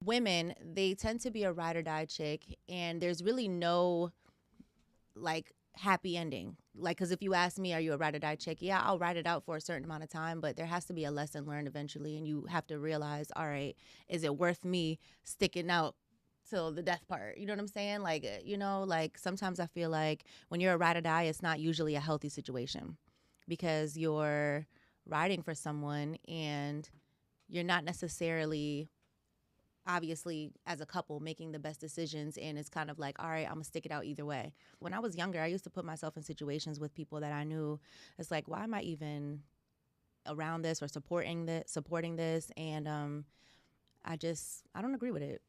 women, they tend to be a ride or die chick, and there's really no like happy ending. Like, because if you ask me, are you a ride or die chick? Yeah, I'll ride it out for a certain amount of time, but there has to be a lesson learned eventually, and you have to realize, all right, is it worth me sticking out till the death part? You know what I'm saying? Like, like sometimes I feel like when you're a ride or die, it's not usually a healthy situation because you're riding for someone and you're not necessarily obviously as a couple making the best decisions, and it's kind of like, all right, I'm gonna stick it out either way. When I was younger, I used to put myself in situations with people that I knew it's like, why am I even around this or supporting this, and I don't agree with it.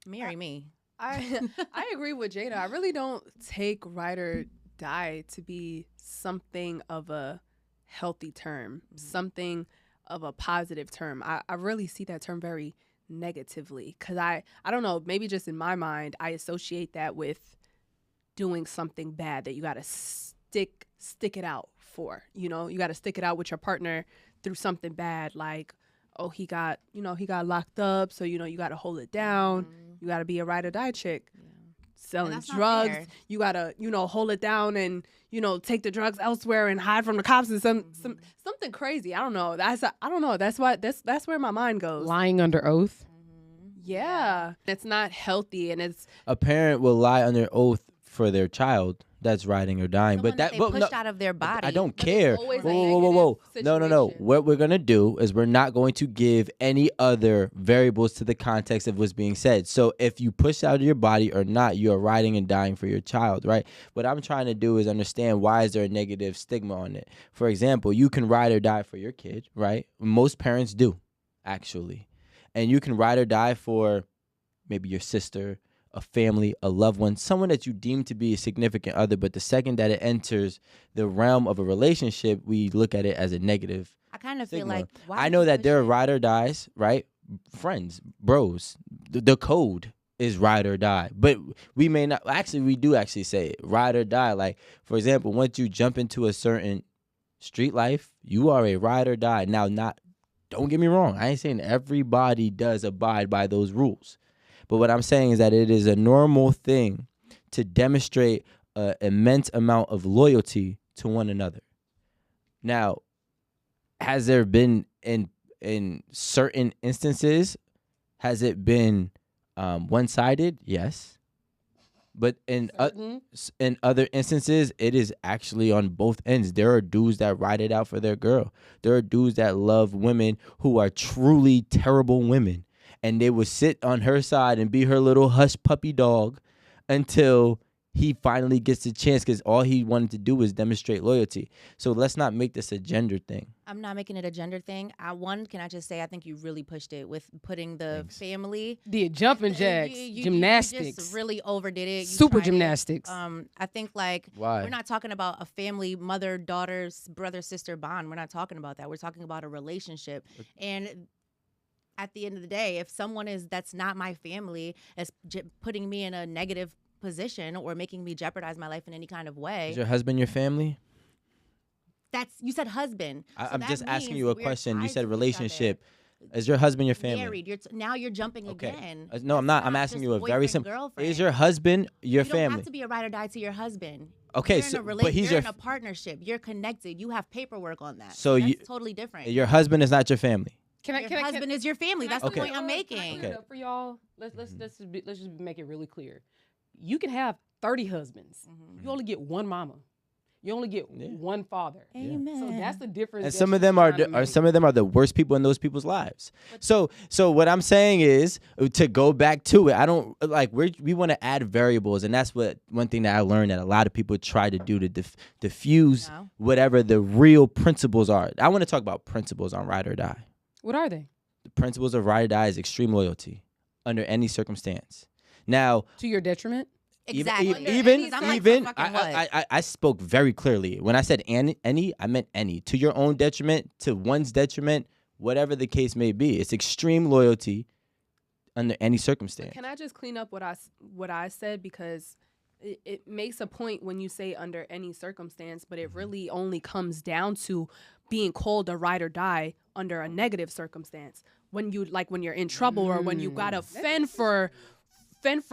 Marry me. I I agree with Jada. I really don't take ride or die to be something of a healthy term, something of a positive term. I really see that term very negatively because I don't know, maybe just in my mind, I associate that with doing something bad that you got to stick it out for. You know, you got to stick it out with your partner through something bad, like, oh, he got locked up, so you got to hold it down. You got to be a ride or die chick. Yeah. Selling drugs, you gotta hold it down and take the drugs elsewhere and hide from the cops and something crazy. I don't know. I don't know. That's where my mind goes. Lying under oath. Yeah, it's not healthy, and it's A parent will lie under oath for their child that's riding or dying, Someone but that they but pushed no, out of their body. I don't But it's care. always Whoa, a whoa, whoa, whoa, negative No. situation. What we're gonna do is we're not going to give any other variables to the context of what's being said. So if you push out of your body or not, you are riding and dying for your child, right? What I'm trying to do is understand, why is there a negative stigma on it? For example, you can ride or die for your kid, right? Most parents do, actually. And you can ride or die for maybe your sister, a family, a loved one, someone that you deem to be a significant other. But the second that it enters the realm of a relationship, we look at it as a negative I kind of feel stigma. like, why I would know you that push there are it? ride or dies, right? Friends, bros. The code is ride or die. But we may not, actually, we do actually say it, ride or die. Like, for example, once you jump into a certain street life, you are a ride or die. Now, don't get me wrong. I ain't saying everybody does abide by those rules. But what I'm saying is that it is a normal thing to demonstrate an immense amount of loyalty to one another. Now, has there been in certain instances, has it been one-sided? Yes. But in other instances, it is actually on both ends. There are dudes that ride it out for their girl. There are dudes that love women who are truly terrible women, and they would sit on her side and be her little hush puppy dog until he finally gets the chance, because all he wanted to do was demonstrate loyalty. So let's not make this a gender thing. I'm not making it a gender thing. Can I just say, I think you really pushed it with putting the Thanks. family. The jumping jacks, You gymnastics, just really overdid it. You super tried it. gymnastics. I think like Why? we're not talking about a family, mother, daughter, brother, sister bond. We're not talking about that. We're talking about a relationship. And at the end of the day, if someone that's not my family is putting me in a negative position or making me jeopardize my life in any kind of way, Is your husband your family? you said husband. I'm that just asking means you a we're question. You tied said to each relationship. other. Is your husband your family? Married. Now you're jumping Okay. again. No, I'm That's not. I'm asking just you a very boyfriend, simple. girlfriend. Is your husband your You don't family? have to be a ride or die to your husband. Okay, you're in a but he's you're your in a partnership. You're connected. You have paperwork on that. So that's totally different. your husband is not your family. Your husband is your family. That's Okay. the point I'm making. Can I clear it up for y'all? Let's just make it really clear. You can have 30 husbands. You only get one mama. You only get one father. Amen. So that's the difference. And that some of she's them trying to make. some of them are the worst people in those people's lives. So what I'm saying is, to go back to it, I don't like we want to add variables, and that's one thing that I learned that a lot of people try to do to diffuse whatever the real principles are. I want to talk about principles on ride or die. What are they? The principles of ride or die is extreme loyalty under any circumstance. Now, To your detriment? Exactly. Even I'm like, for fucking what? I spoke very clearly. When I said any, I meant any. To your own detriment, to one's detriment, whatever the case may be. It's extreme loyalty under any circumstance. Can I just clean up what I said, because it makes a point when you say under any circumstance, but it really only comes down to being called a ride or die under a negative circumstance. when you're in trouble or when you gotta fend for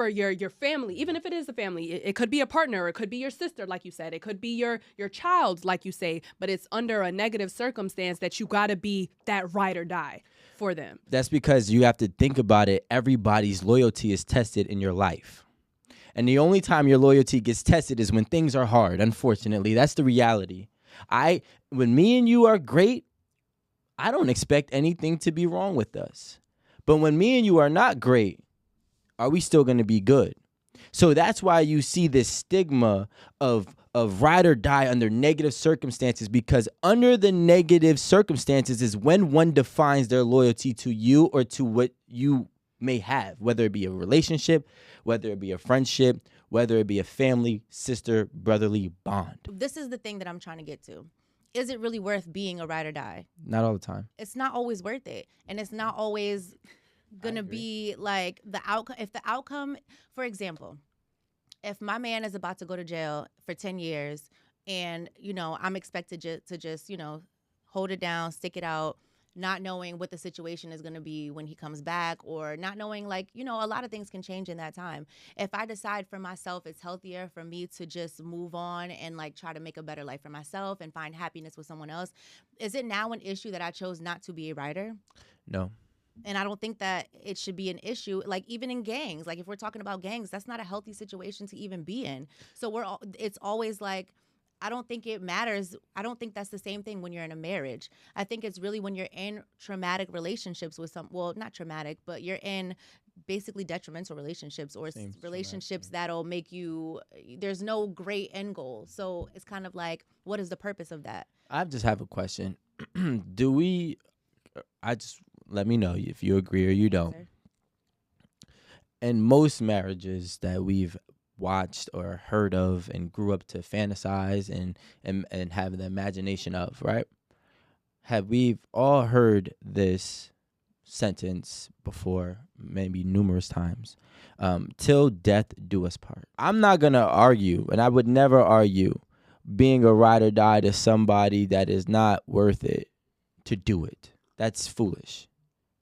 your family, even if it is a family. It could be a partner, it could be your sister, like you said, it could be your child, like you say, but it's under a negative circumstance that you gotta be that ride or die for them. That's because you have to think about it. Everybody's loyalty is tested in your life. And the only time your loyalty gets tested is when things are hard. Unfortunately, that's the reality. When me and you are great, I don't expect anything to be wrong with us. But when me and you are not great, are we still going to be good? So that's why you see this stigma of ride or die under negative circumstances, because under the negative circumstances is when one defines their loyalty to you or to what you may have, whether it be a relationship, whether it be a friendship, whether it be a family, sister, brotherly bond. This is the thing that I'm trying to get to. Is it really worth being a ride or die? Not all the time. It's not always worth it. And it's not always gonna be like the outcome. If the outcome, for example, if my man is about to go to jail for 10 years and, you know, I'm expected to just, you know, hold it down, stick it out, not knowing what the situation is going to be when he comes back, or not knowing, like, you know, a lot of things can change in that time. If I decide for myself it's healthier for me to just move on and like try to make a better life for myself and find happiness with someone else, is it now an issue that I chose not to be a writer? No. And I don't think that it should be an issue. Like, even in gangs, like if we're talking about gangs, that's not a healthy situation to even be in. So it's always like, I don't think it matters. I don't think that's the same thing when you're in a marriage. I think it's really when you're in traumatic relationships with well, not traumatic, but you're in basically detrimental relationships or relationships that'll make you, there's no great end goal. So it's kind of like, what is the purpose of that? I just have a question. Let me know if you agree or you don't. Sir? In most marriages that we've watched or heard of and grew up to fantasize and have the imagination of, right? We've all heard this sentence before, maybe numerous times. Till death do us part. I'm not going to argue, and I would never argue, being a ride or die to somebody that is not worth it to do it. That's foolish,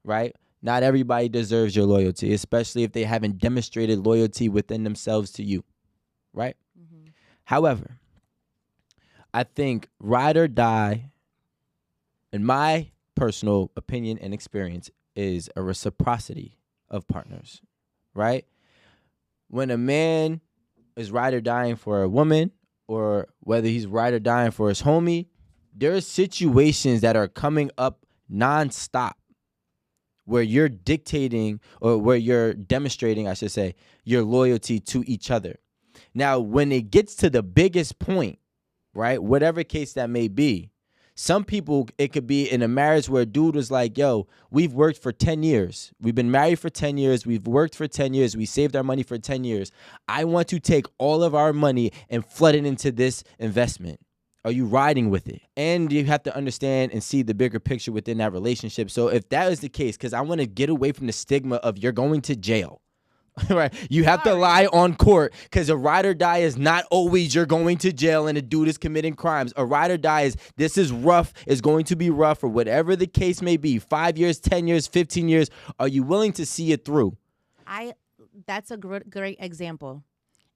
right? Not everybody deserves your loyalty, especially if they haven't demonstrated loyalty within themselves to you, right? Mm-hmm. However, I think ride or die, in my personal opinion and experience, is a reciprocity of partners, right? When a man is ride or dying for a woman, or whether he's ride or dying for his homie, there are situations that are coming up nonstop where you're dictating, or where you're demonstrating, I should say, your loyalty to each other. Now, when it gets to the biggest point, right, whatever case that may be, some people, it could be in a marriage where a dude was like, yo, we've worked for 10 years. We've been married for 10 years. We've worked for 10 years. We saved our money for 10 years. I want to take all of our money and flood it into this investment. Are you riding with it? And you have to understand and see the bigger picture within that relationship. So if that is the case, because I want to get away from the stigma of you're going to jail, right? You have to lie on court, because a ride or die is not always you're going to jail and a dude is committing crimes. A ride or die is, this is rough, is going to be rough, or whatever the case may be. 5 years, 10 years, 15 years. Are you willing to see it through? That's a great example.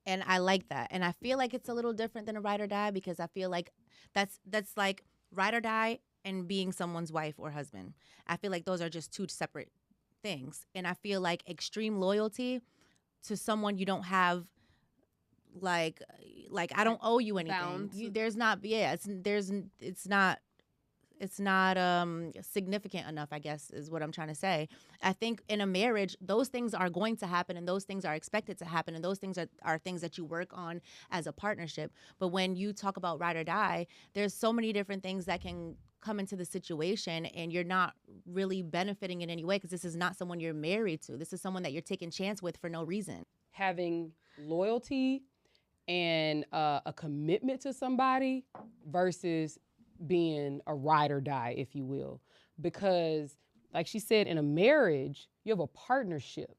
And I like that. And I feel like it's a little different than a ride or die, because I feel like that's like ride or die and being someone's wife or husband. I feel like those are just two separate things. And I feel like extreme loyalty to someone you don't have, like I don't owe you anything. There's not, yeah, it's not significant enough, I guess, is what I'm trying to say. I think in a marriage, those things are going to happen, and those things are expected to happen, and those things are things that you work on as a partnership. But when you talk about ride or die, there's so many different things that can come into the situation, and you're not really benefiting in any way, because this is not someone you're married to. This is someone that you're taking chance with for no reason. Having loyalty and a commitment to somebody versus being a ride or die, if you will. Because like she said, in a marriage, you have a partnership.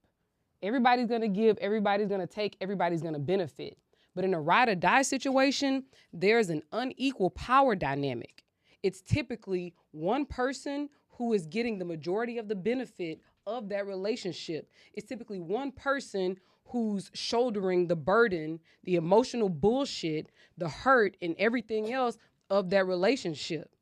Everybody's going to give, everybody's going to take, everybody's going to benefit. But in a ride or die situation, there's an unequal power dynamic. It's typically one person who is getting the majority of the benefit of that relationship. It's typically one person who's shouldering the burden, the emotional bullshit, the hurt, and everything else of that relationship.